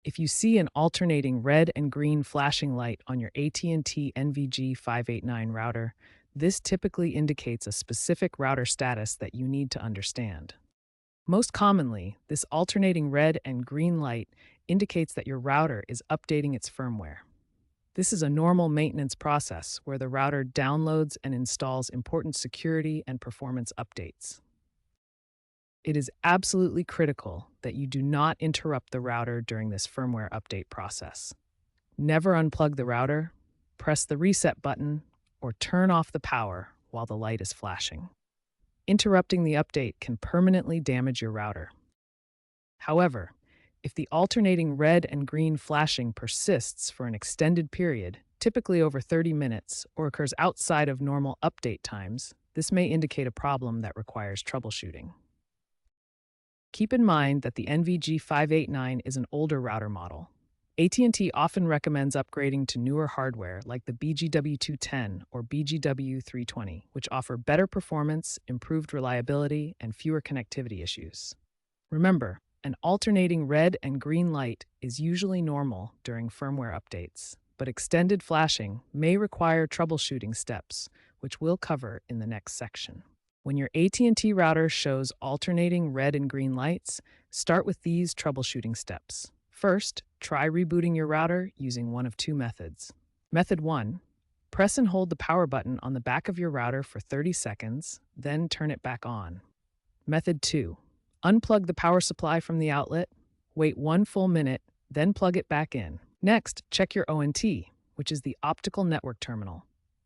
If you see an alternating red and green flashing light on your AT&T NVG589 router, this typically indicates a specific router status that you need to understand. Most commonly, this alternating red and green light indicates that your router is updating its firmware. This is a normal maintenance process where the router downloads and installs important security and performance updates. It is absolutely critical that you do not interrupt the router during this firmware update process. Never unplug the router, press the reset button, or turn off the power while the light is flashing. Interrupting the update can permanently damage your router. However, if the alternating red and green flashing persists for an extended period, typically over 30 minutes, or occurs outside of normal update times, this may indicate a problem that requires troubleshooting. Keep in mind that the NVG589 is an older router model. AT&T often recommends upgrading to newer hardware like the BGW210 or BGW320, which offer better performance, improved reliability, and fewer connectivity issues. Remember, an alternating red and green light is usually normal during firmware updates, but extended flashing may require troubleshooting steps, which we'll cover in the next section. When your AT&T router shows alternating red and green lights, start with these troubleshooting steps. First, try rebooting your router using one of two methods. Method 1. Press and hold the power button on the back of your router for 30 seconds, then turn it back on. Method 2. Unplug the power supply from the outlet, wait 1 full minute, then plug it back in. Next, check your ONT, which is the optical network terminal.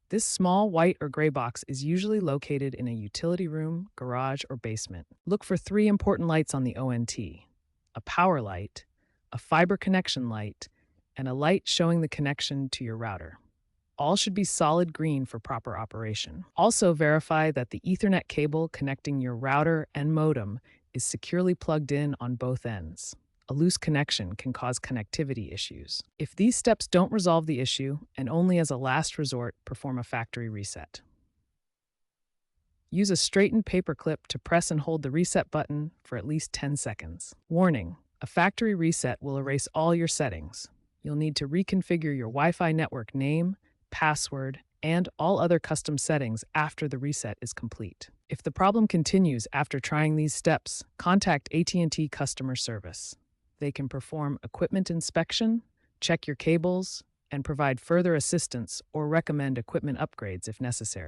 This small white or gray box is usually located in a utility room, garage, or basement. Look for 3 important lights on the ONT: a power light, a fiber connection light, and a light showing the connection to your router. All should be solid green for proper operation. Also verify that the Ethernet cable connecting your router and modem is securely plugged in on both ends. A loose connection can cause connectivity issues. If these steps don't resolve the issue, and only as a last resort, perform a factory reset. Use a straightened paper clip to press and hold the reset button for at least 10 seconds. Warning: a factory reset will erase all your settings. You'll need to reconfigure your Wi-Fi network name, password, and all other custom settings after the reset is complete. If the problem continues after trying these steps, contact AT&T customer service. They can perform equipment inspection, check your cables, and provide further assistance or recommend equipment upgrades if necessary.